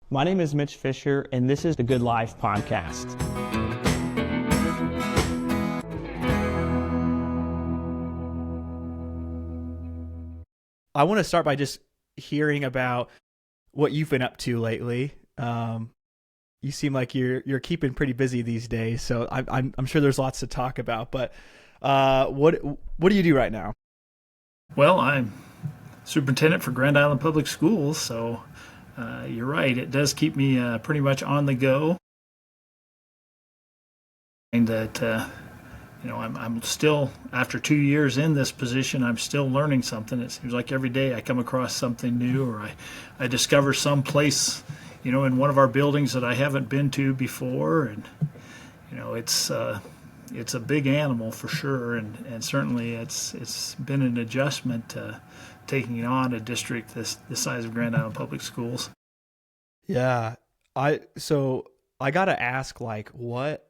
My name is Mitch Fisher, and this is the Good Life Podcast. I want to start by just hearing about what you've been up to lately. You seem like you're keeping pretty busy these days, so I'm sure there's lots to talk about. But what do you do right now? Well, I'm superintendent for Grand Island Public Schools, so you're right. It does keep me pretty much on the go. And that I'm still, after 2 years in this position, I'm still learning something. It seems like every day I come across something new, or I discover some place, in one of our buildings that I haven't been to before, and it's a big animal for sure, and certainly it's been an adjustment to taking on a district the size of Grand Island Public Schools. Yeah, I gotta ask, like, what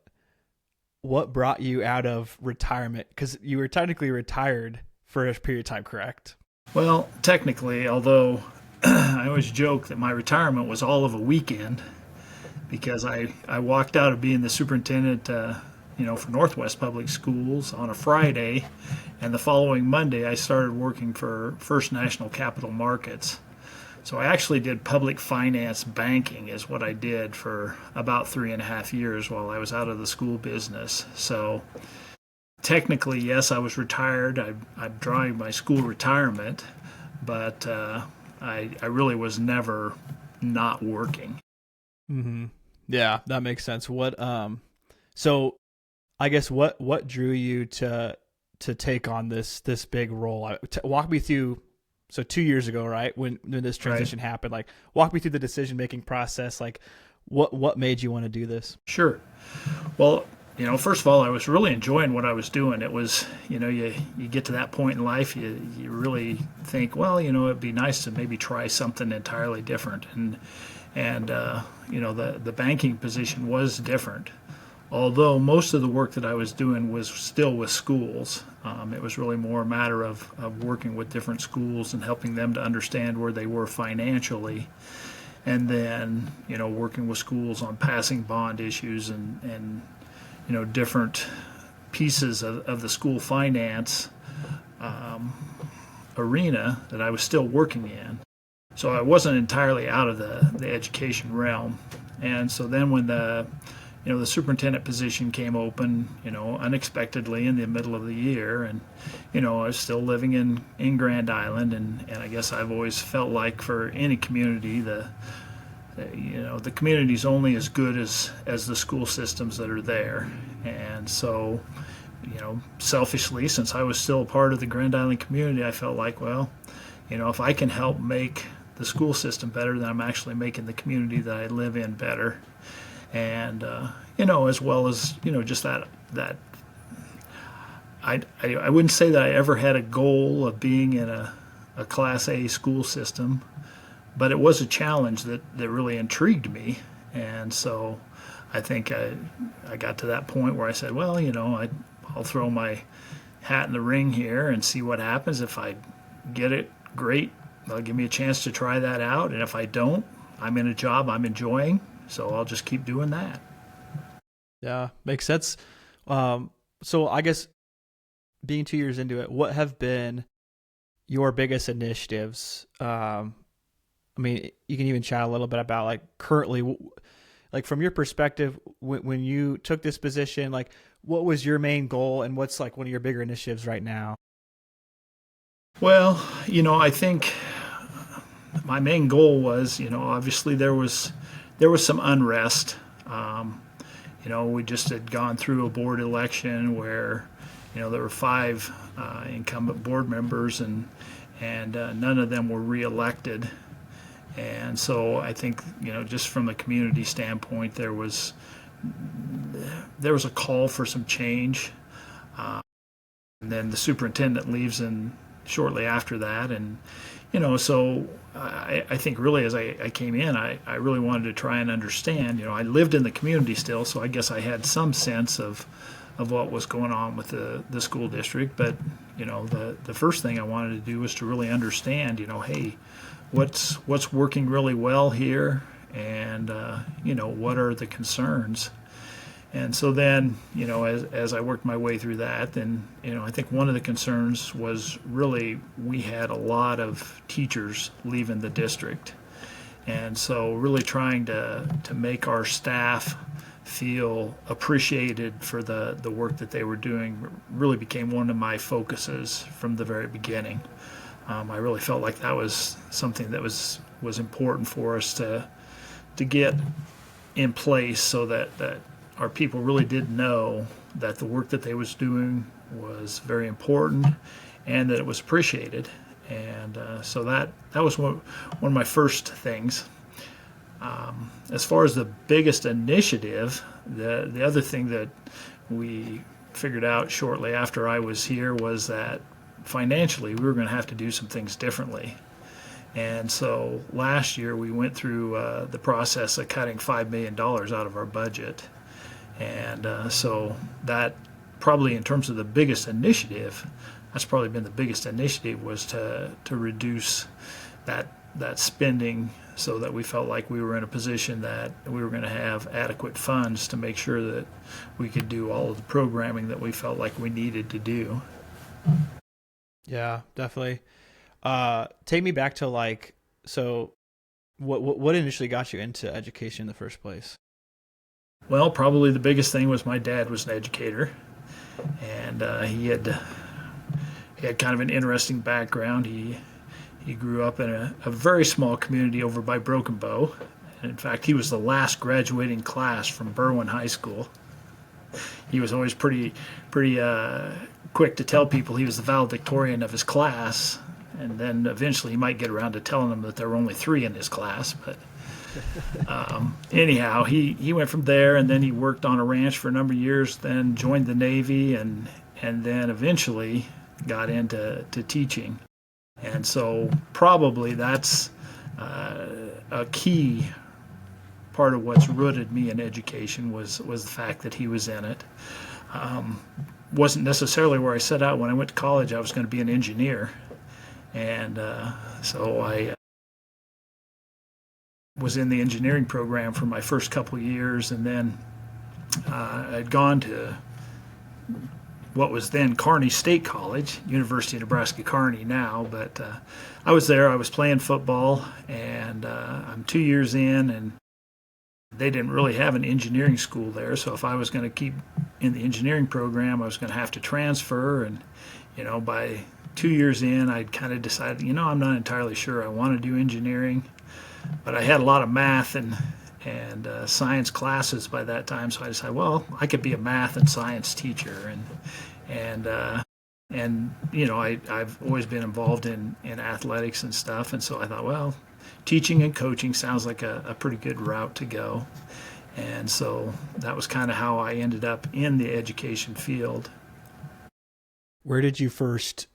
brought you out of retirement? Because you were technically retired for a period of time, correct? Well, technically, although I always joke that my retirement was all of a weekend, because I walked out of being the superintendent for Northwest Public Schools on a Friday, and the following Monday I started working for First National Capital Markets. So I actually did public finance banking is what I did for about 3.5 years while I was out of the school business. So technically, yes, I was retired. I'm drawing my school retirement, but I really was never not working. Mm-hmm. Yeah, that makes sense. So I guess what drew you to take on this big role? Walk me through. So 2 years ago, right, when this transition happened, like, walk me through the decision-making process. Like, what made you want to do this? Sure. Well, first of all, I was really enjoying what I was doing. It was, you get to that point in life, you really think, well, it'd be nice to maybe try something entirely different. And the banking position was different. Although most of the work that I was doing was still with schools. It was really more a matter of working with different schools and helping them to understand where they were financially. And then, working with schools on passing bond issues and different pieces of the school finance arena that I was still working in. So I wasn't entirely out of the education realm. And so then when the superintendent position came open, unexpectedly in the middle of the year. And, I was still living in Grand Island. And I guess I've always felt like for any community, the community's only as good as the school systems that are there. And so, selfishly, since I was still a part of the Grand Island community, I felt like, well, if I can help make the school system better, then I'm actually making the community that I live in better. And as well as just that I wouldn't say that I ever had a goal of being in a Class A school system, but it was a challenge that really intrigued me. And so I think I got to that point where I said, well, I'll throw my hat in the ring here and see what happens. If I get it, great. They'll give me a chance to try that out. And if I don't, I'm in a job I'm enjoying. So I'll just keep doing that. Yeah, makes sense. So I guess being 2 years into it, what have been your biggest initiatives? I mean, you can even chat a little bit about, like, currently, like, from your perspective, when you took this position, like, what was your main goal and what's, like, one of your bigger initiatives right now? Well, I think my main goal was, obviously there was some unrest. We just had gone through a board election where, there were 5 incumbent board members and none of them were reelected. And so I think, just from a community standpoint, there was a call for some change. And then the superintendent leaves shortly after that. And, so I think really as I came in, I really wanted to try and understand. I lived in the community still, so I guess I had some sense of what was going on with the school district. But, the first thing I wanted to do was to really understand, hey, what's working really well here, and what are the concerns. And so then, as I worked my way through that, then, I think one of the concerns was really we had a lot of teachers leaving the district. And so really trying to make our staff feel appreciated for the work that they were doing really became one of my focuses from the very beginning. I really felt like that was something that was important for us to get in place so that our people really did know that the work that they was doing was very important and that it was appreciated. And so that was one of my first things. As far as the biggest initiative, the other thing that we figured out shortly after I was here was that financially we were going to have to do some things differently. And so last year we went through the process of cutting $5 million out of our budget. And so that probably in terms of the biggest initiative, that's probably been the biggest initiative, was to reduce that spending so that we felt like we were in a position that we were going to have adequate funds to make sure that we could do all of the programming that we felt like we needed to do. Yeah, definitely. Take me back to so what initially got you into education in the first place? Well, probably the biggest thing was my dad was an educator, and he had kind of an interesting background. He grew up in a very small community over by Broken Bow. And in fact, he was the last graduating class from Berwyn High School. He was always pretty quick to tell people he was the valedictorian of his class, and then eventually he might get around to telling them that there were only 3 in his class. But anyhow, he went from there, and then he worked on a ranch for a number of years, then joined the Navy, and then eventually got into teaching. And so probably that's a key part of what's rooted me in education was the fact that he was in it. Wasn't necessarily where I set out when I went to college. I was going to be an engineer. And so I was in the engineering program for my first couple of years, and then I'd gone to what was then Kearney State College, University of Nebraska-Kearney now, but I was there. I was playing football, and I'm 2 years in, and they didn't really have an engineering school there, so if I was going to keep in the engineering program, I was going to have to transfer, and by 2 years in, I'd kind of decided, I'm not entirely sure I want to do engineering, but I had a lot of math and science classes by that time, so I decided, well, I could be a math and science teacher, and I've always been involved in athletics and stuff, and so I thought, well, teaching and coaching sounds like a pretty good route to go, and so that was kind of how I ended up in the education field. Where did you first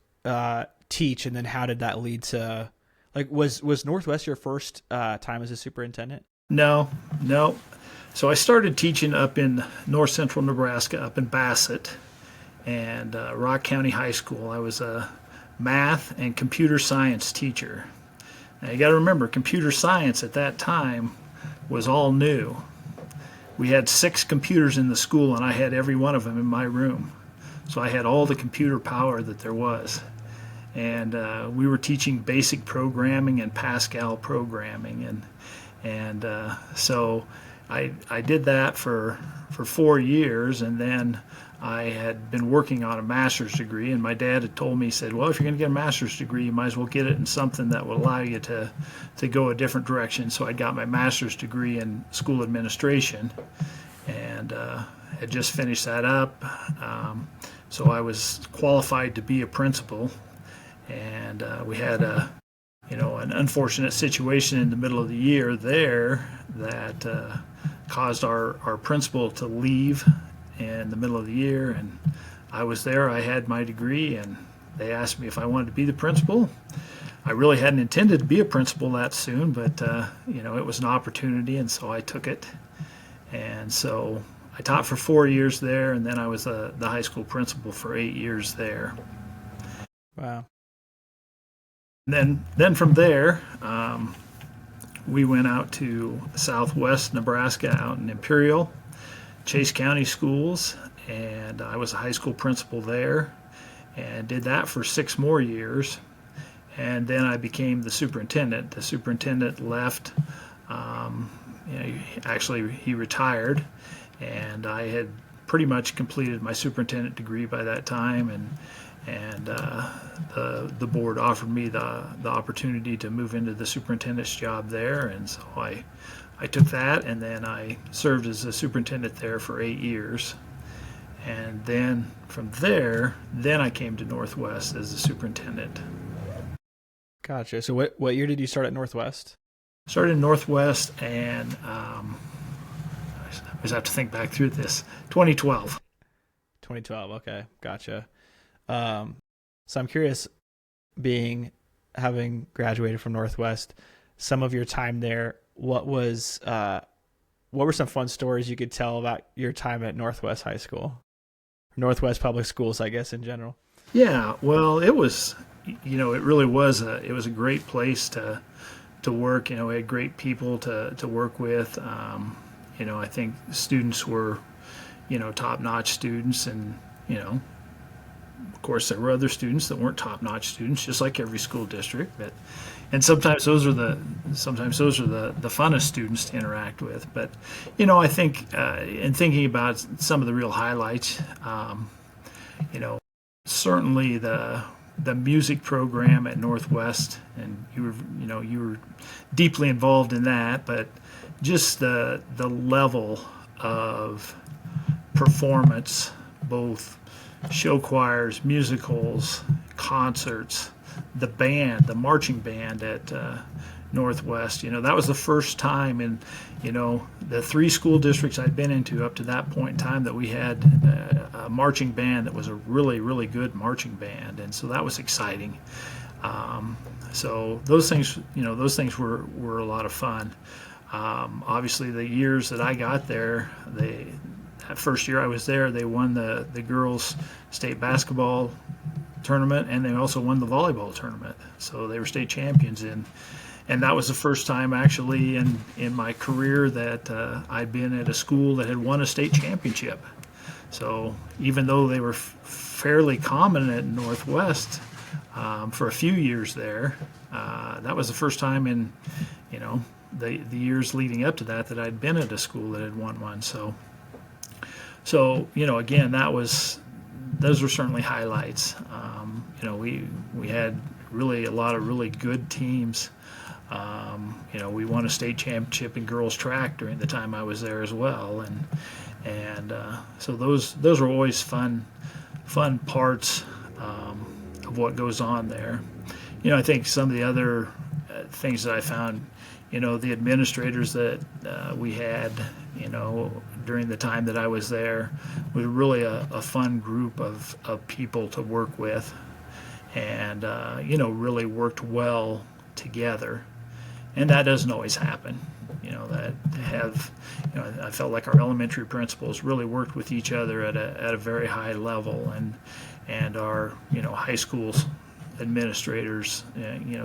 teach, and then how did that lead to, was Northwest your first time as a superintendent? No. So I started teaching up in north central Nebraska, up in Bassett, and Rock County High School. I was a math and computer science teacher. Now you got to remember, computer science at that time was all new. We had 6 computers in the school, and I had every one of them in my room. So I had all the computer power that there was. And we were teaching basic programming and Pascal programming, and so I did that for 4 years, and then I had been working on a master's degree, and my dad had told me, he said, well, if you're going to get a master's degree, you might as well get it in something that will allow you to go a different direction. So I got my master's degree in school administration, and had just finished that up. So I was qualified to be a principal, and we had an unfortunate situation in the middle of the year there that caused our principal to leave in the middle of the year, and I was there. I had my degree, and they asked me if I wanted to be the principal. I really hadn't intended to be a principal that soon, but it was an opportunity, and so I took it. And so I taught for 4 years there, and then I was the high school principal for 8 years there. Wow. Then from there, we went out to Southwest Nebraska, out in Imperial, Chase County Schools, and I was a high school principal there, and did that for 6 more years. And then I became the superintendent. The superintendent left. He retired, and I had pretty much completed my superintendent degree by that time, and the board offered me the opportunity to move into the superintendent's job there, and so I took that, and then I served as a superintendent there for 8 years. And then from there, I came to Northwest as a superintendent. Gotcha. So what year did you start at Northwest? Started in Northwest, and I just have to think back through this. 2012. 2012. Okay, gotcha. So I'm curious, having graduated from Northwest, some of your time there, what were some fun stories you could tell about your time at Northwest High School, Northwest Public Schools, I guess, in general? Yeah, well, it was, it really was a great place to work. We had great people to work with. I think students were, top-notch students, and, of course, there were other students that weren't top-notch students, just like every school district. And sometimes those are the funnest students to interact with. But, I think in thinking about some of the real highlights, certainly the music program at Northwest, and you were deeply involved in that, but just the level of performance, both show choirs, musicals, concerts, the marching band at Northwest. That was the first time in, the 3 school districts I'd been into up to that point in time that we had a marching band that was a really, really good marching band. And so that was exciting. So those things were a lot of fun. Obviously, the years that I got there, that first year I was there, they won the girls' state basketball tournament, and they also won the volleyball tournament. So they were state champions, and that was the first time actually in my career that I'd been at a school that had won a state championship. So even though they were fairly common at Northwest for a few years there, that was the first time in the years leading up to that I'd been at a school that had won one. So again, those were certainly highlights. We had really a lot of really good teams. We won a state championship in girls track during the time I was there as well, and so those were always fun parts of what goes on there. I think some of the other things that I found, the administrators that we had, during the time that I was there, was really a fun group of people to work with, and really worked well together. And that doesn't always happen. I felt like our elementary principals really worked with each other at a very high level, and our high schools administrators,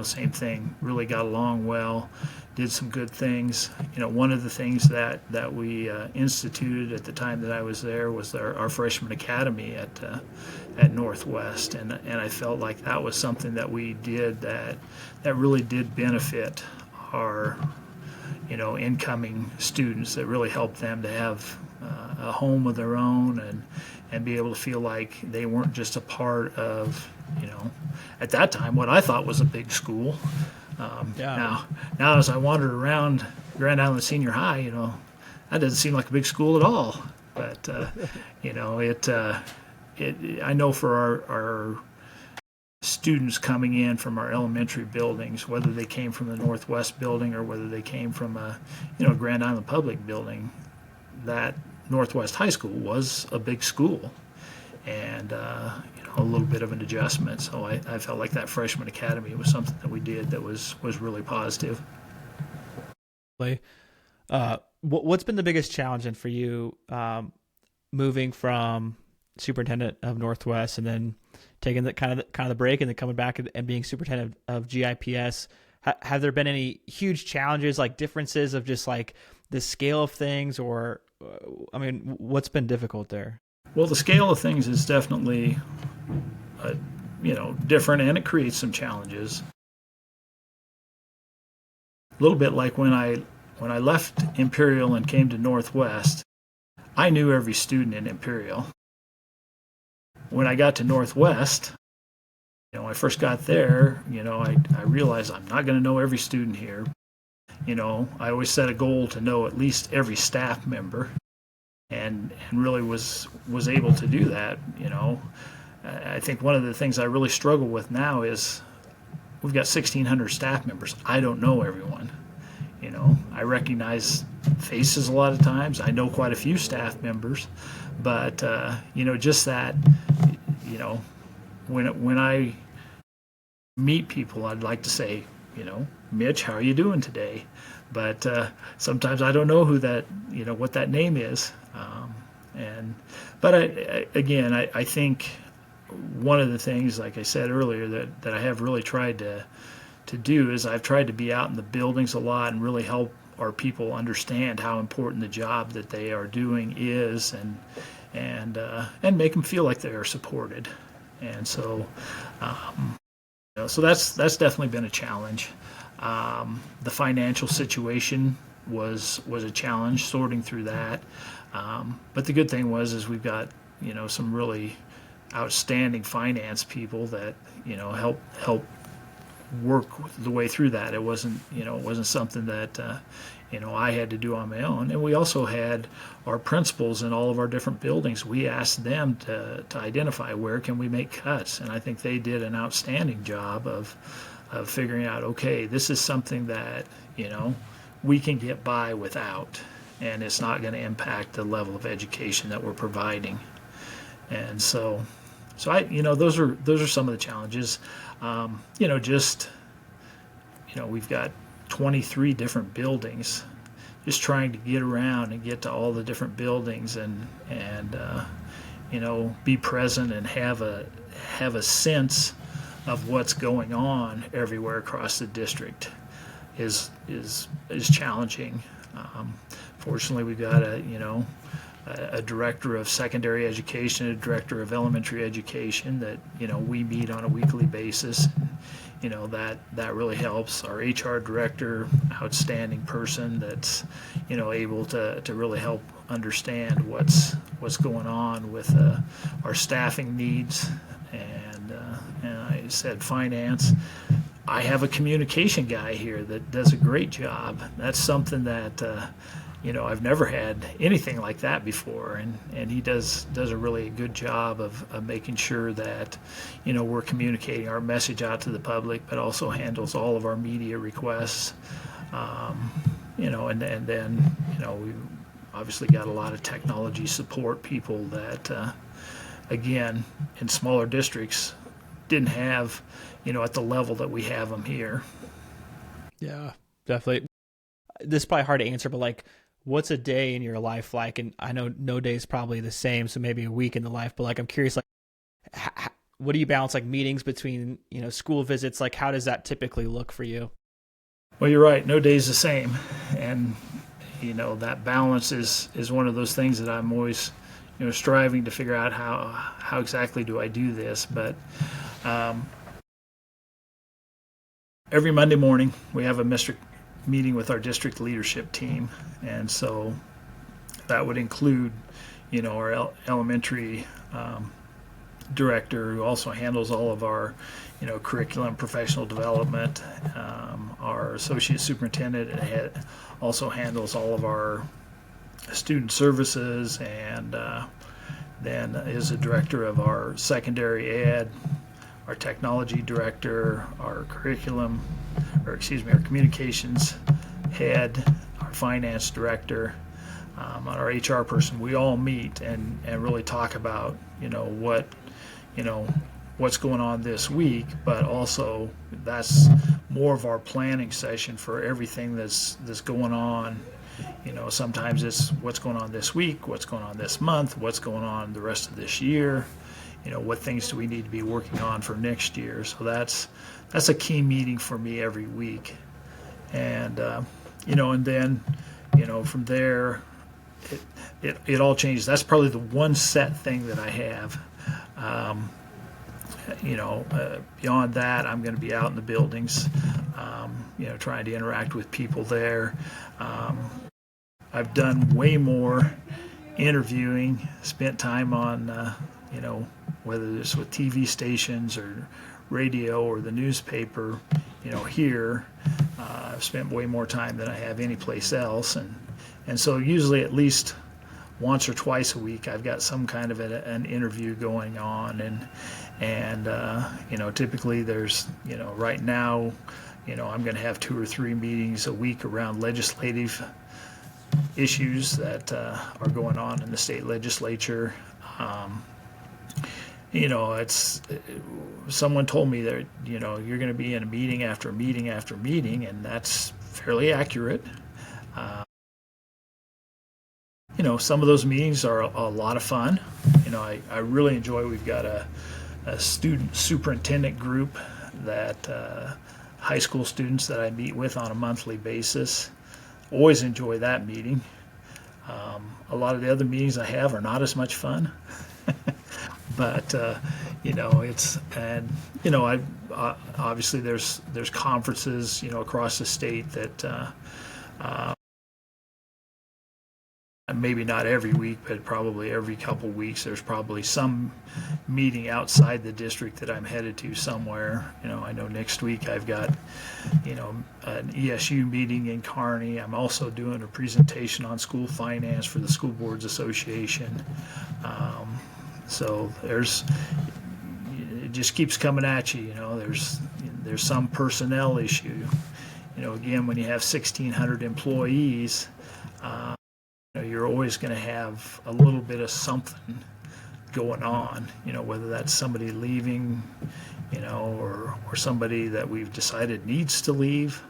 same thing, really got along well, did some good things. One of the things that we instituted at the time that I was there was our freshman academy at Northwest, and I felt like that was something that we did that really did benefit our incoming students, that really helped them to have a home of their own, and be able to feel like they weren't just a part of at that time what I thought was a big school. Now as I wandered around Grand Island Senior High, that doesn't seem like a big school at all. But I know for our students coming in from our elementary buildings, whether they came from the Northwest building or whether they came from a Grand Island Public building, that Northwest High School was a big school, and a little bit of an adjustment. So I felt like that freshman academy was something that we did that was really positive. What's been the biggest challenge then for you, moving from superintendent of Northwest and then taking the kind of the break and then coming back and being superintendent of GIPS? have there been any huge challenges, like differences of just like the scale of things, or what's been difficult there? Well, the scale of things is definitely, different, and it creates some challenges. A little bit like when I left Imperial and came to Northwest, I knew every student in Imperial. When I got to Northwest, when I first got there, I realized I'm not going to know every student here. I always set a goal to know at least every staff member, and really was able to do that. I think one of the things I really struggle with now is we've got 1,600 staff members. I don't know everyone. I recognize faces a lot of times. I know quite a few staff members, but just that, when I meet people, I'd like to say, Mitch, how are you doing today? But sometimes I don't know who that, what that name is. But I think one of the things, like I said earlier, that I have really tried to do is I've tried to be out in the buildings a lot and really help our people understand how important the job that they are doing is, and make them feel like they are supported. And so, so that's definitely been a challenge. The financial situation was a challenge, sorting through that. But the good thing is we've got some really outstanding finance people that help work the way through that. It wasn't something that I had to do on my own. And we also had our principals in all of our different buildings. We asked them to identify where can we make cuts, and I think they did an outstanding job of figuring out, okay, this is something that we can get by without, and it's not going to impact the level of education that we're providing. And so those are some of the challenges. We've got 23 different buildings. Just trying to get around and get to all the different buildings and be present and have a sense of what's going on everywhere across the district is challenging. Fortunately, we've got a director of secondary education, a director of elementary education that we meet on a weekly basis. That really helps. Our HR director, outstanding person that's able to really help understand what's going on with our staffing needs, and I said finance. I have a communication guy here that does a great job. That's something that I've never had anything like that before, and he does a really good job of making sure that we're communicating our message out to the public, but also handles all of our media requests. And then we obviously got a lot of technology support people that again, in smaller districts didn't have at the level that we have them here. Yeah, definitely. This is probably hard to answer, but like, what's a day in your life like? And I know no day is probably the same, so maybe a week in the life, but like, I'm curious, like, what do you balance, like meetings between, school visits? Like, how does that typically look for you? Well, you're right. No day's the same. And, that balance is one of those things that I'm always, striving to figure out how exactly do I do this. But every Monday morning we have a meeting with our district leadership team, and so that would include our elementary director, who also handles all of our curriculum, professional development. Our associate superintendent also handles all of our student services, and then is the director of our secondary ed, our technology director, our communications head, our finance director, our HR person. We all meet and really talk about what's going on this week, but also that's more of our planning session for everything that's going on. Sometimes it's what's going on this week, what's going on this month, what's going on the rest of this year. what things do we need to be working on for next year. So that's a key meeting for me every week. And, and then, from there, it all changes. That's probably the one set thing that I have. Beyond that, I'm going to be out in the buildings, trying to interact with people there. I've done way more interviewing, spent time on, whether it's with TV stations or radio or the newspaper, here. I've spent way more time than I have any place else. And so usually at least once or twice a week, I've got some kind of an interview going on. And typically there's, right now, I'm going to have 2 or 3 meetings a week around legislative issues that are going on in the state legislature. It's someone told me that, you're going to be in a meeting after meeting after meeting, and that's fairly accurate. Some of those meetings are a lot of fun. I really enjoy, we've got a student superintendent group that high school students that I meet with on a monthly basis. Always enjoy that meeting. A lot of the other meetings I have are not as much fun. But obviously there's conferences across the state that maybe not every week, but probably every couple weeks there's probably some meeting outside the district that I'm headed to somewhere. I know next week I've got an ESU meeting in Kearney. I'm also doing a presentation on school finance for the School Boards Association. So it just keeps coming at you. There's some personnel issue. Again, when you have 1,600 employees, you're always going to have a little bit of something going on. Whether that's somebody leaving, or somebody that we've decided needs to leave.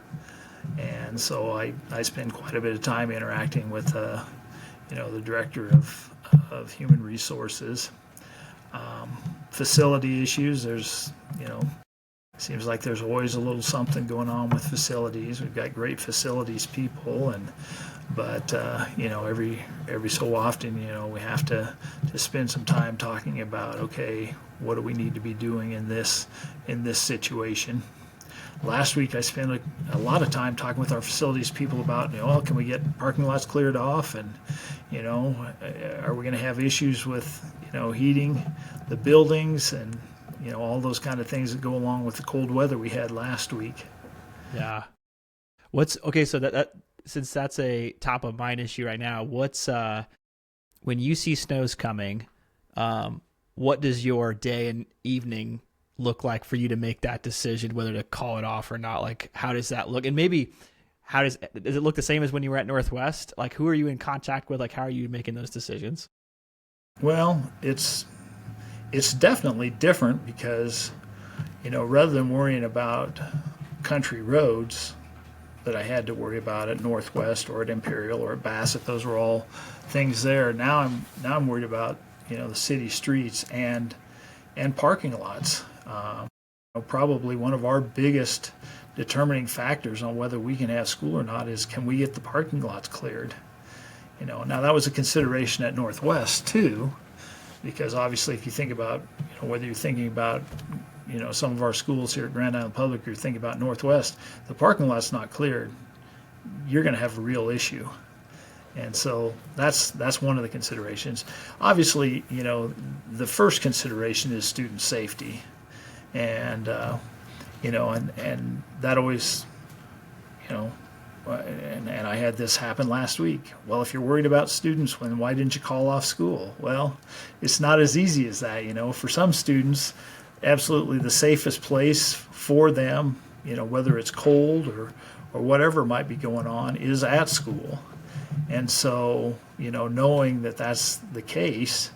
And so I spend quite a bit of time interacting with the director of human resources. Facility issues, there's seems like there's always a little something going on with facilities. We've got great facilities people, but every so often we have to spend some time talking about, okay, what do we need to be doing in this situation. Last week I spent a lot of time talking with our facilities people about, can we get parking lots cleared off, and are we going to have issues with heating the buildings, and all those kind of things that go along with the cold weather we had last week. Yeah. So that since that's a top of mind issue right now, what's when you see snows coming, what does your day and evening look like for you to make that decision whether to call it off or not? Like, how does that look? And maybe does it look the same as when you were at Northwest? Like, who are you in contact with? Like, how are you making those decisions? Well, it's definitely different because, rather than worrying about country roads that I had to worry about at Northwest or at Imperial or at Bassett, those were all things there. Now I'm worried about, the city streets and parking lots. Probably one of our biggest determining factors on whether we can have school or not is, can we get the parking lots cleared? Now that was a consideration at Northwest too, because obviously if you think about, whether you're thinking about, some of our schools here at Grand Island Public, or you're thinking about Northwest, the parking lot's not cleared, you're going to have a real issue. And so that's one of the considerations. Obviously, the first consideration is student safety. And, and that always, and I had this happen last week. Well, if you're worried about students, why didn't you call off school? Well, it's not as easy as that. For some students, absolutely the safest place for them, whether it's cold or whatever might be going on, is at school. And so, knowing that that's the case,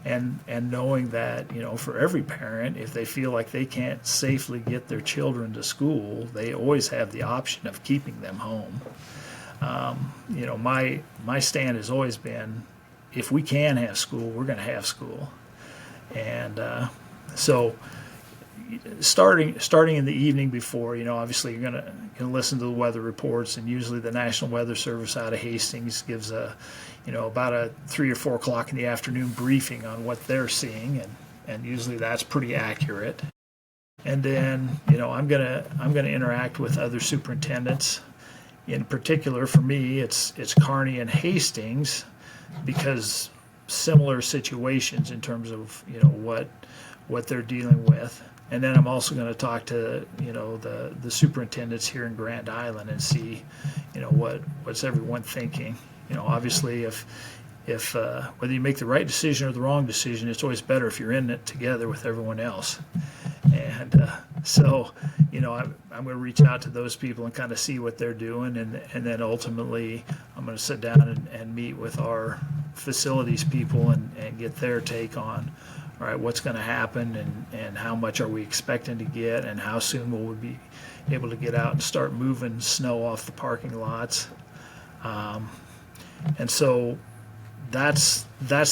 and knowing that, for every parent, if they feel like they can't safely get their children to school, they always have the option of keeping them home. My stand has always been, if we can have school, we're going to have school. And so starting in the evening before, obviously you're gonna listen to the weather reports, and usually the National Weather Service out of Hastings gives about a 3 or 4 o'clock in the afternoon briefing on what they're seeing, and usually that's pretty accurate. And then I'm gonna interact with other superintendents. In particular, for me, it's Kearney and Hastings, because similar situations in terms of what they're dealing with. And then I'm also going to talk to the superintendents here in Grand Island and see what's everyone thinking. Obviously, if whether you make the right decision or the wrong decision, it's always better if you're in it together with everyone else. And so I'm going to reach out to those people and kind of see what they're doing, and then ultimately I'm going to sit down and meet with our facilities people and get their take on, all right, what's going to happen, and how much are we expecting to get, and how soon will we be able to get out and start moving snow off the parking lots. And so that's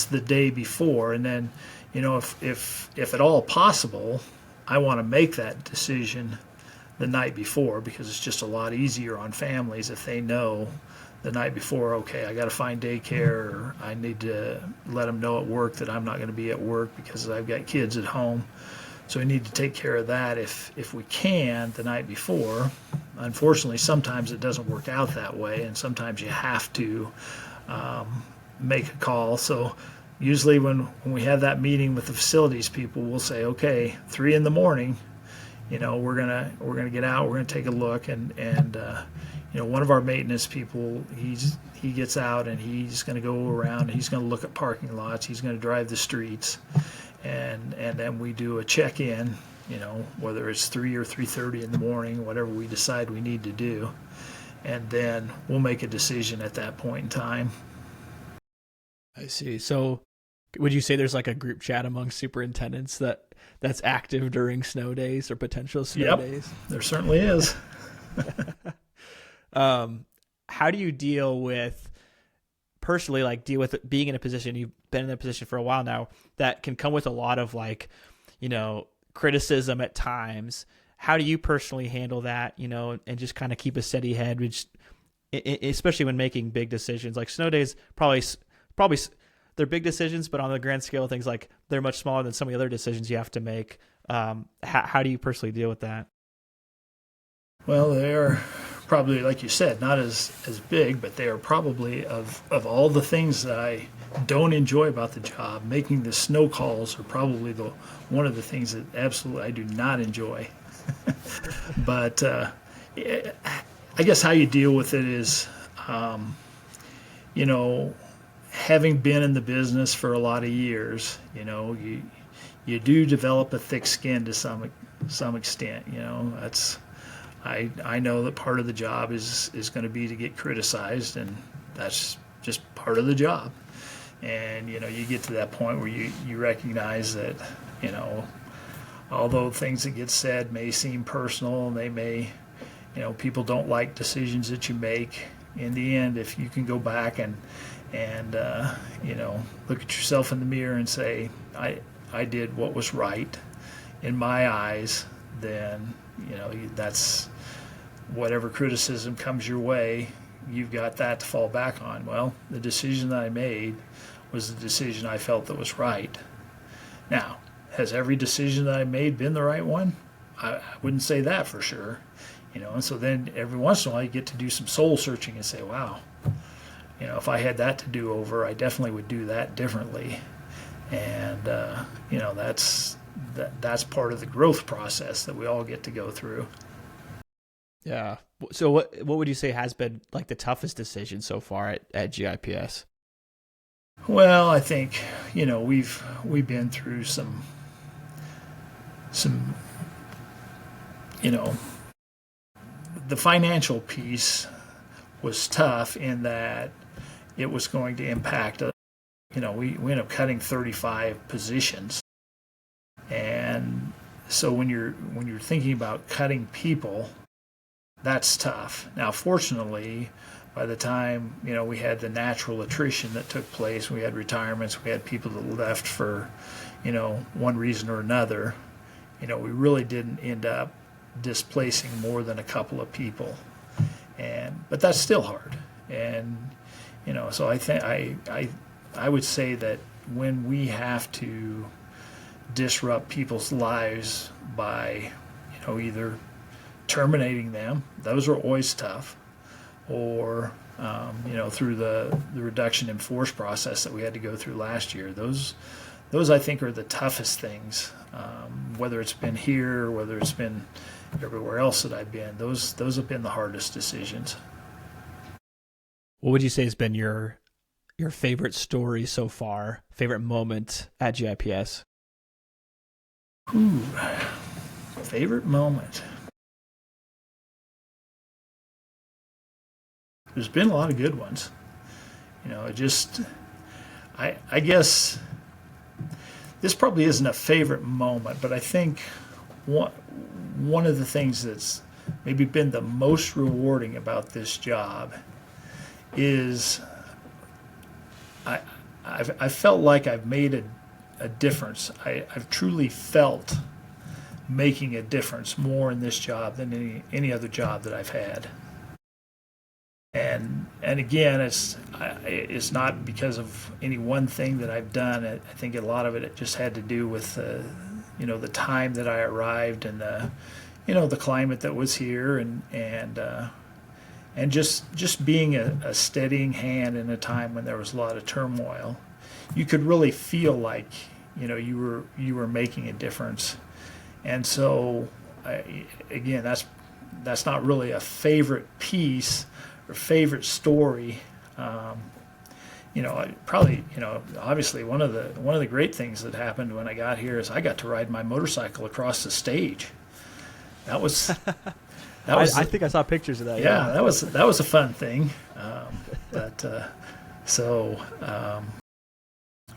the day before. And then if at all possible, I want to make that decision the night before, because it's just a lot easier on families if they know the night before, okay, I got to find daycare, or I need to let them know at work that I'm not going to be at work because I've got kids at home. So we need to take care of that if we can the night before. Unfortunately, sometimes it doesn't work out that way, and sometimes you have to make a call. So usually when we have that meeting with the facilities people, we'll say, okay, 3 a.m, we're gonna get out, we're gonna take a look, and one of our maintenance people, he gets out and he's going to go around, he's going to look at parking lots, he's going to drive the streets, and then we do a check-in, whether it's 3 or 3:30 in the morning, whatever we decide we need to do, and then we'll make a decision at that point in time. I see. So would you say there's like a group chat among superintendents that's active during snow days or potential snow days? There certainly is. How do you deal with being in a position, you've been in a position for a while now, that can come with a lot of criticism at times? How do you personally handle that, and just kind of keep a steady head, which, especially when making big decisions like snow days, probably they're big decisions, but on the grand scale of things, like they're much smaller than some of the other decisions you have to make. How do you personally deal with that? Well, they're probably, like you said, not as big, but they are probably, of all the things that I don't enjoy about the job, making the snow calls are probably one of the things that absolutely I do not enjoy. But I guess how you deal with it is, having been in the business for a lot of years, you do develop a thick skin to some extent. That's I know that part of the job is going to be to get criticized, and that's just part of the job. And you get to that point where you recognize that although things that get said may seem personal, and they may people don't like decisions that you make, in the end, if you can go back and look at yourself in the mirror and say, I did what was right in my eyes, then that's whatever criticism comes your way, you've got that to fall back on. Well, the decision that I made was the decision I felt that was right. Now, has every decision that I made been the right one? I wouldn't say that for sure. And so then every once in a while you get to do some soul searching and say, wow, if I had that to do over, I definitely would do that differently. And that's part of the growth process that we all get to go through. Yeah. So what would you say has been like the toughest decision so far at GIPS? Well, I think we've been through some the financial piece was tough in that it was going to impact we ended up cutting 35 positions. And so when you're thinking about cutting people, that's tough. Now, fortunately, by the time, we had the natural attrition that took place, we had retirements, we had people that left for, one reason or another, we really didn't end up displacing more than a couple of people. But that's still hard. And, so I think I would say that when we have to disrupt people's lives by, either terminating them, those are always tough, or through the reduction in force process that we had to go through last year. Those I think are the toughest things. Whether it's been here, or whether it's been everywhere else that I've been, those have been the hardest decisions. What would you say has been your favorite story so far? Favorite moment at GIPS? Favorite moment. There's been a lot of good ones. I guess this probably isn't a favorite moment, but I think one of the things that's maybe been the most rewarding about this job is I felt like I've made a difference. I've truly felt making a difference more in this job than any other job that I've had. And again, it's not because of any one thing that I've done. I think a lot of it just had to do with the time that I arrived, and the climate that was here, and just being a steadying hand in a time when there was a lot of turmoil. You could really feel like you were making a difference. And so again, that's not really a favorite piece or favorite story. Obviously one of the great things that happened when I got here is I got to ride my motorcycle across the stage. That was I think I saw pictures of that. Yeah, that was a fun thing.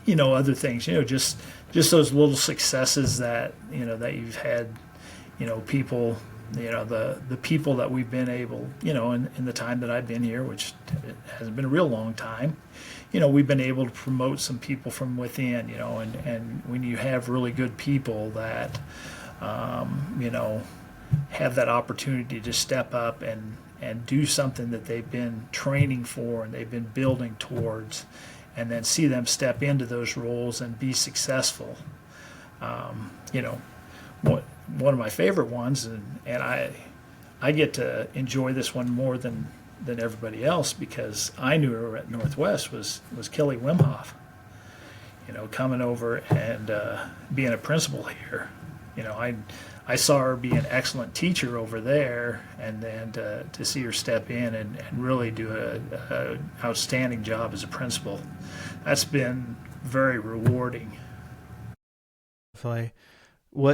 Other things, just those little successes that you've had, people, the people that we've been able, in the time that I've been here, which hasn't been a real long time, we've been able to promote some people from within, and when you have really good people that, have that opportunity to step up and do something that they've been training for and they've been building towards, and then see them step into those roles and be successful. One of my favorite ones, and I get to enjoy this one more than everybody else, because I knew her at Northwest was Kelly Wimhoff. Coming over and being a principal here. I saw her be an excellent teacher over there, and then to see her step in and really do a outstanding job as a principal, that's been very rewarding. Definitely.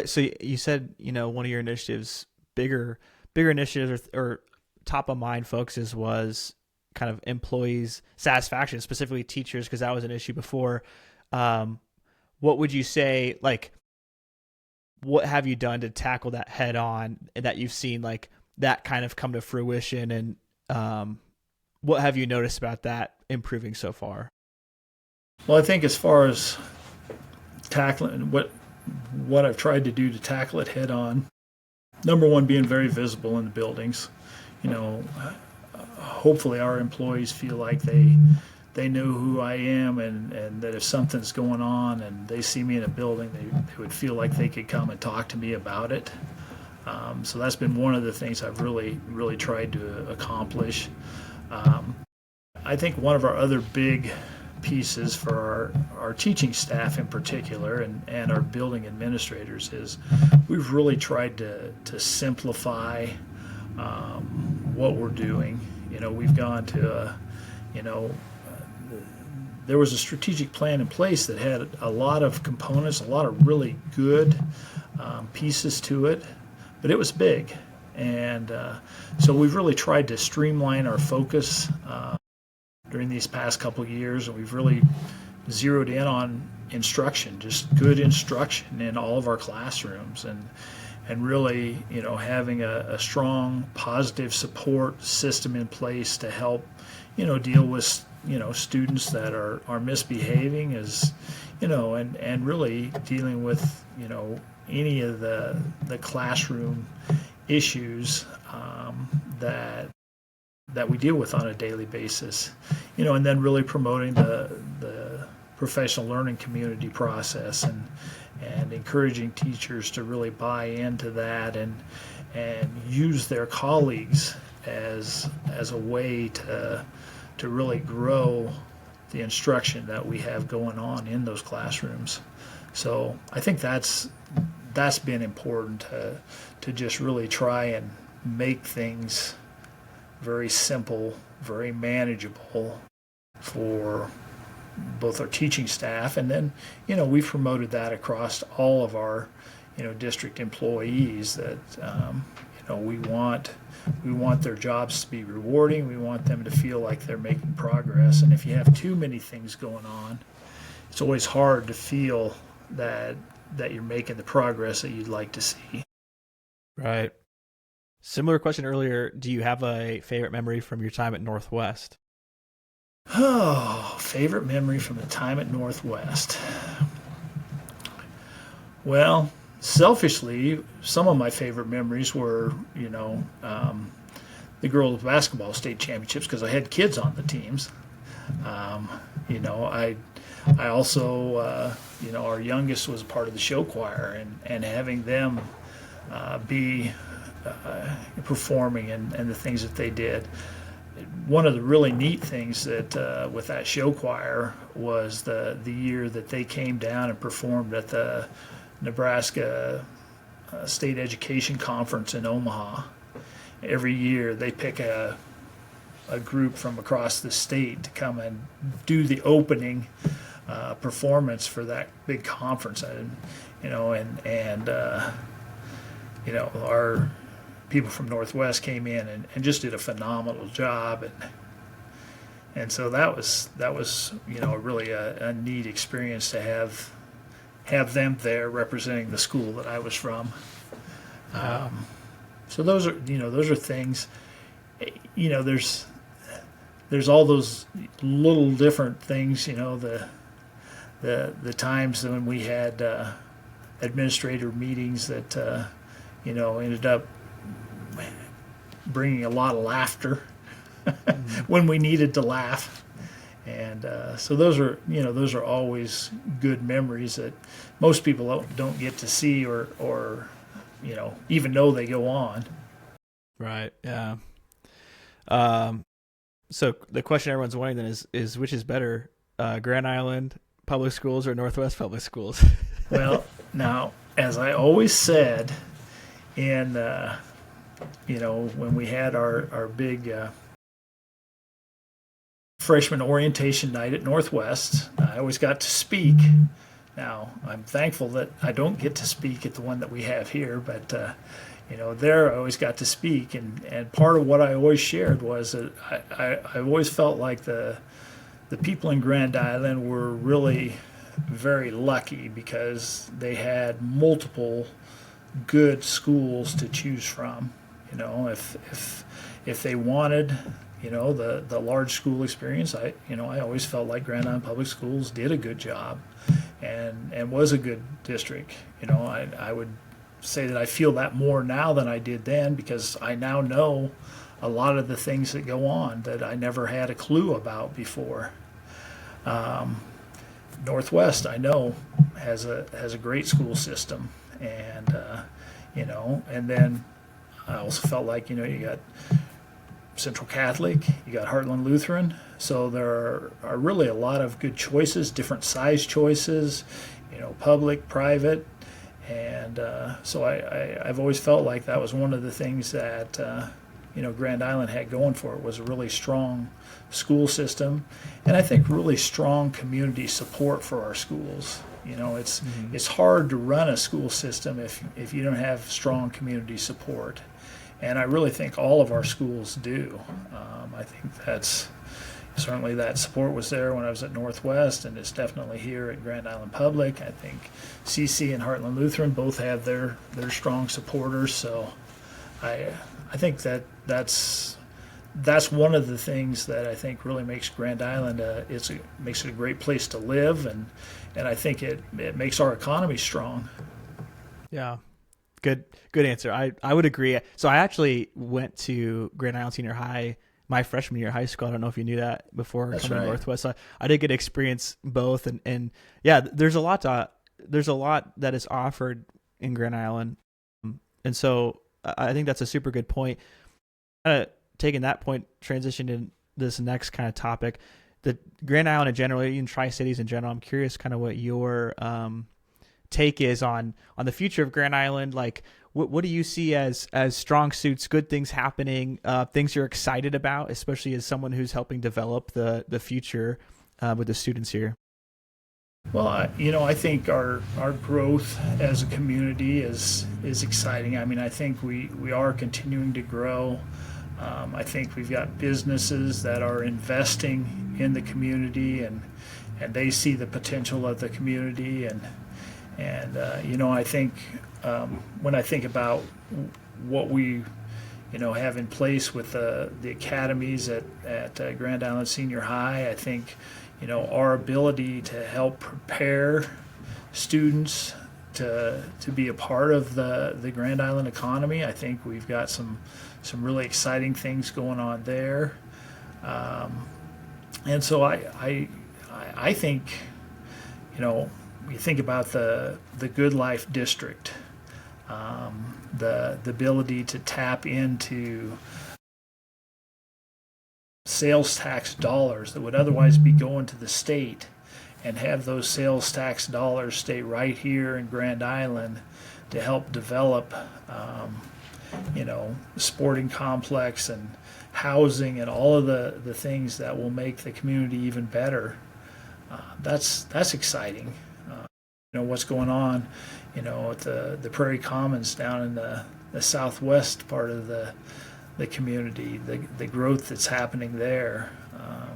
So you said, one of your initiatives, bigger initiatives or top of mind focuses was kind of employees' satisfaction, specifically teachers, because that was an issue before. What would you say, what have you done to tackle that head on, and that you've seen that kind of come to fruition, and what have you noticed about that improving so far? Well, I think as far as tackling what I've tried to do to tackle it head on, number one, being very visible in the buildings. Hopefully our employees feel like they know who I am, and that if something's going on and they see me in a building, they would feel like they could come and talk to me about it. So that's been one of the things I've really, really tried to accomplish. I think one of our other big pieces for our teaching staff in particular, and our building administrators, is we've really tried to simplify what we're doing. We've gone to there was a strategic plan in place that had a lot of components, a lot of really good pieces to it, but it was big. And so we've really tried to streamline our focus during these past couple of years, and we've really zeroed in on instruction, just good instruction in all of our classrooms, and really, having a strong, positive support system in place to help, deal with, students that are misbehaving, as, and really dealing with, any of the classroom issues that we deal with on a daily basis, and then really promoting the professional learning community process, and encouraging teachers to really buy into that, and use their colleagues as a way to really grow the instruction that we have going on in those classrooms. So I think that's been important to just really try and make things very simple, very manageable for both our teaching staff, and then we've promoted that across all of our district employees, that we want their jobs to be rewarding. We want them to feel like they're making progress. And if you have too many things going on, it's always hard to feel that you're making the progress that you'd like to see. Right. Similar question earlier. Do you have a favorite memory from your time at Northwest? Oh, favorite memory from the time at Northwest. Well, selfishly, some of my favorite memories were, the girls' basketball state championships, because I had kids on the teams. I also, our youngest was part of the show choir, and having them be performing and the things that they did. One of the really neat things that with that show choir was the year that they came down and performed at the Nebraska State Education Conference in Omaha. Every year they pick a group from across the state to come and do the opening performance for that big conference, our people from Northwest came in and just did a phenomenal job, and so that was really a neat experience to have them there representing the school that I was from. So those are things. There's all those little different things. The times when we had administrator meetings that ended up bringing a lot of laughter when we needed to laugh, and so those are always good memories that most people don't get to see or even know they go on. Right. Yeah. So the question everyone's wondering then is which is better, Grand Island Public Schools or Northwest Public Schools? Well, now, as I always said, in when we had our big freshman orientation night at Northwest, I always got to speak. Now, I'm thankful that I don't get to speak at the one that we have here, but there I always got to speak, and part of what I always shared was that I always felt like the people in Grand Island were really very lucky because they had multiple good schools to choose from. If they wanted the large school experience, I always felt like Grand Island Public Schools did a good job and was a good district. I would say that I feel that more now than I did then, because I now know a lot of the things that go on that I never had a clue about before. Northwest, I know, has a great school system, and and then I also felt like you got Central Catholic, you got Heartland Lutheran, so there are really a lot of good choices, different size choices, public, private, and so I've always felt like that was one of the things that Grand Island had going for it, was a really strong school system, and I think really strong community support for our schools. It's hard to run a school system if you don't have strong community support, and I really think all of our schools do. I think that's certainly, that support was there when I was at Northwest, and it's definitely here at Grand Island Public. I think CC and Heartland Lutheran both have their strong supporters, so I think that's that's one of the things that I think really makes Grand Island makes it a great place to live, and I think it makes our economy strong. Yeah. Good answer. I would agree. So I actually went to Grand Island Senior High my freshman year of high school. I don't know if you knew that before That's coming right. to Northwest. So I did get to experience both, and yeah, there's a lot that is offered in Grand Island, and so I think that's a super good point. Taking that point, transition to this next kind of topic, the Grand Island in general, even Tri-Cities in general. I'm curious, kind of what your take is on the future of Grand Island. Like, what do you see as strong suits, good things happening, things you're excited about, especially as someone who's helping develop the future with the students here? Well, I think our growth as a community is exciting. I mean, I think we are continuing to grow. I think we've got businesses that are investing in the community, and they see the potential of the community, and I think when I think about what we have in place with the academies at Grand Island Senior High, I think our ability to help prepare students to be a part of the Grand Island economy, I think we've got some really exciting things going on there, and so I think you think about the Good Life District, the ability to tap into sales tax dollars that would otherwise be going to the state, and have those sales tax dollars stay right here in Grand Island to help develop the sporting complex and housing and all of the things that will make the community even better. That's exciting. What's going on, at the Prairie Commons down in the southwest part of the community, the growth that's happening there.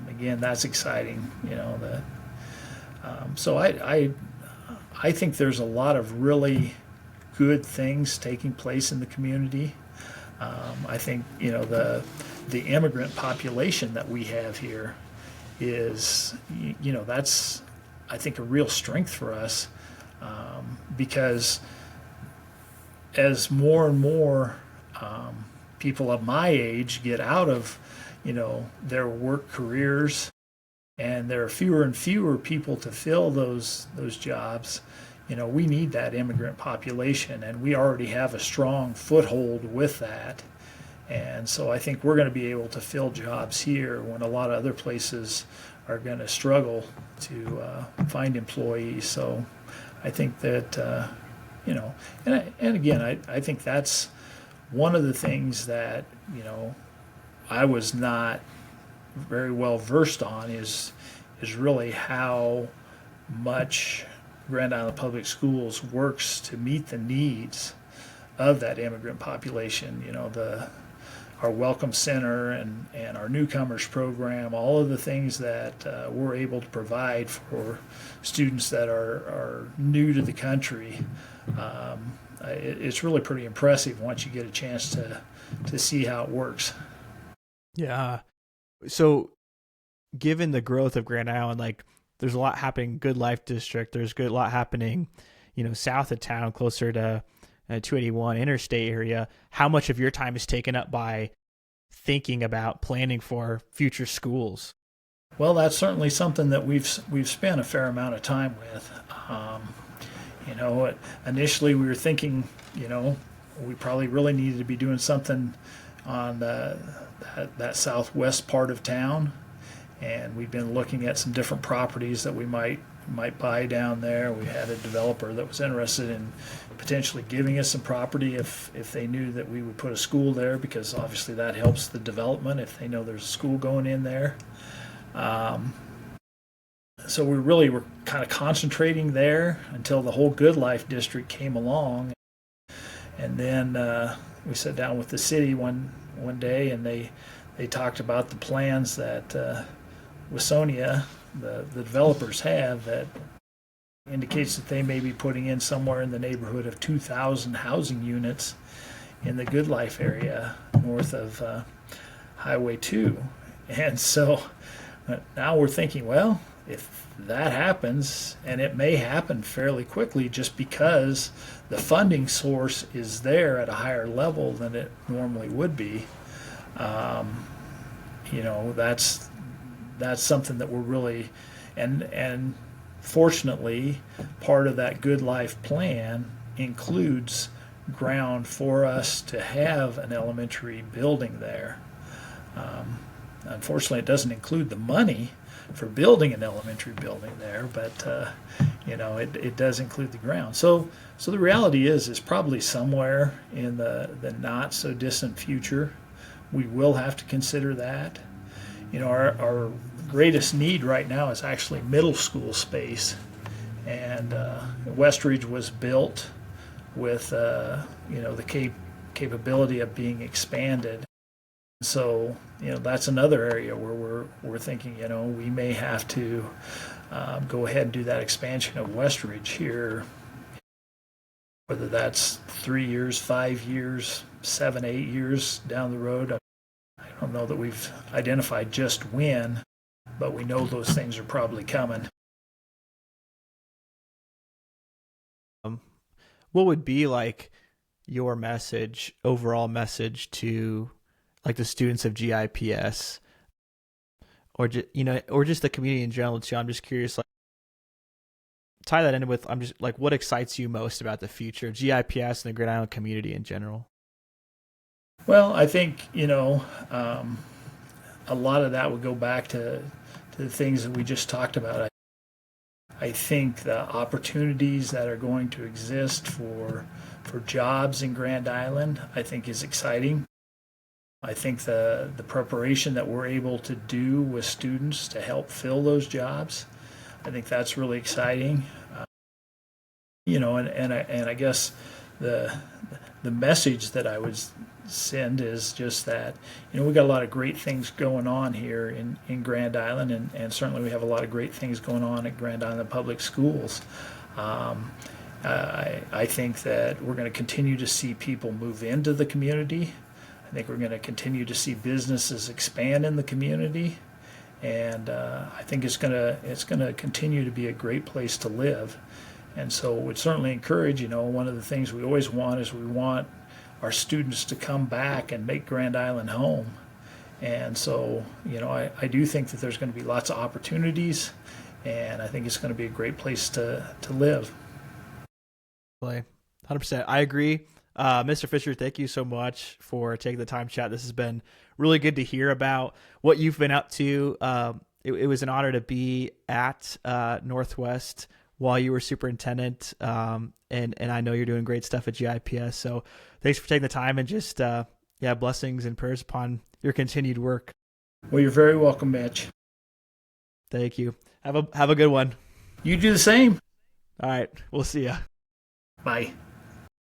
Again, that's exciting. So I think there's a lot of really good things taking place in the community. I think the immigrant population that we have here is that's, I think, a real strength for us, because as more and more people of my age get out of their work careers, and there are fewer and fewer people to fill those jobs, we need that immigrant population, and we already have a strong foothold with that. And so I think we're going to be able to fill jobs here when a lot of other places are going to struggle to find employees. So I think that, and again, I think that's one of the things that, I was not very well versed on is really how much Grand Island Public Schools works to meet the needs of that immigrant population. Our Welcome Center and our Newcomers Program, all of the things that we're able to provide for students that are new to the country. It's really pretty impressive once you get a chance to see how it works. Yeah. So given the growth of Grand Island, like, there's a lot happening, Good Life District, there's a lot happening, south of town, closer to 281 interstate area. How much of your time is taken up by thinking about planning for future schools? Well, that's certainly something that we've spent a fair amount of time with. Initially we were thinking, we probably really needed to be doing something on that southwest part of town, and we've been looking at some different properties that we might buy down there. We had a developer that was interested in potentially giving us some property if they knew that we would put a school there, because obviously that helps the development if they know there's a school going in there. So we really were kind of concentrating there until the whole Good Life District came along, and then we sat down with the city one day, and they talked about the plans that Wasonia, the developers, have that indicates that they may be putting in somewhere in the neighborhood of 2,000 housing units in the Good Life area north of Highway 2. And so now we're thinking, well, if that happens, and it may happen fairly quickly just because the funding source is there at a higher level than it normally would be, that's something that we're really, and fortunately, part of that Good Life plan includes ground for us to have an elementary building there. Unfortunately, it doesn't include the money for building an elementary building there, but it does include the ground. So the reality is probably somewhere in the not so distant future, we will have to consider that. Our greatest need right now is actually middle school space, and Westridge was built with the capability of being expanded. So that's another area where we're thinking we may have to go ahead and do that expansion of Westridge here, whether that's 3 years, 5 years, 7, 8 years down the road. I don't know that we've identified just when, but we know those things are probably coming. What would be like your overall message to like the students of GIPS, or just the community in general too? I'm just curious, like, tie that in with, I'm just like, what excites you most about the future of GIPS and the Grand Island community in general? Well, I think a lot of that would go back to the things that we just talked about. I think the opportunities that are going to exist for jobs in Grand Island, I think, is exciting. I think the preparation that we're able to do with students to help fill those jobs, I think that's really exciting. And I guess the message that I would send is just that we got a lot of great things going on here in Grand Island, and certainly we have a lot of great things going on at Grand Island Public Schools. I think that we're going to continue to see people move into the community. I think we're going to continue to see businesses expand in the community, and I think it's going to continue to be a great place to live. And so we'd certainly encourage, one of the things we always want is we want our students to come back and make Grand Island home. And so, I do think that there's going to be lots of opportunities, and I think it's going to be a great place to live. 100%. I agree. Mr. Fisher, thank you so much for taking the time to chat. This has been really good to hear about what you've been up to. It was an honor to be at Northwest while you were superintendent, and I know you're doing great stuff at GIPS. So thanks for taking the time, and just blessings and prayers upon your continued work. Well, you're very welcome, Mitch. Thank you. Have a good one. You do the same. All right. We'll see ya. Bye.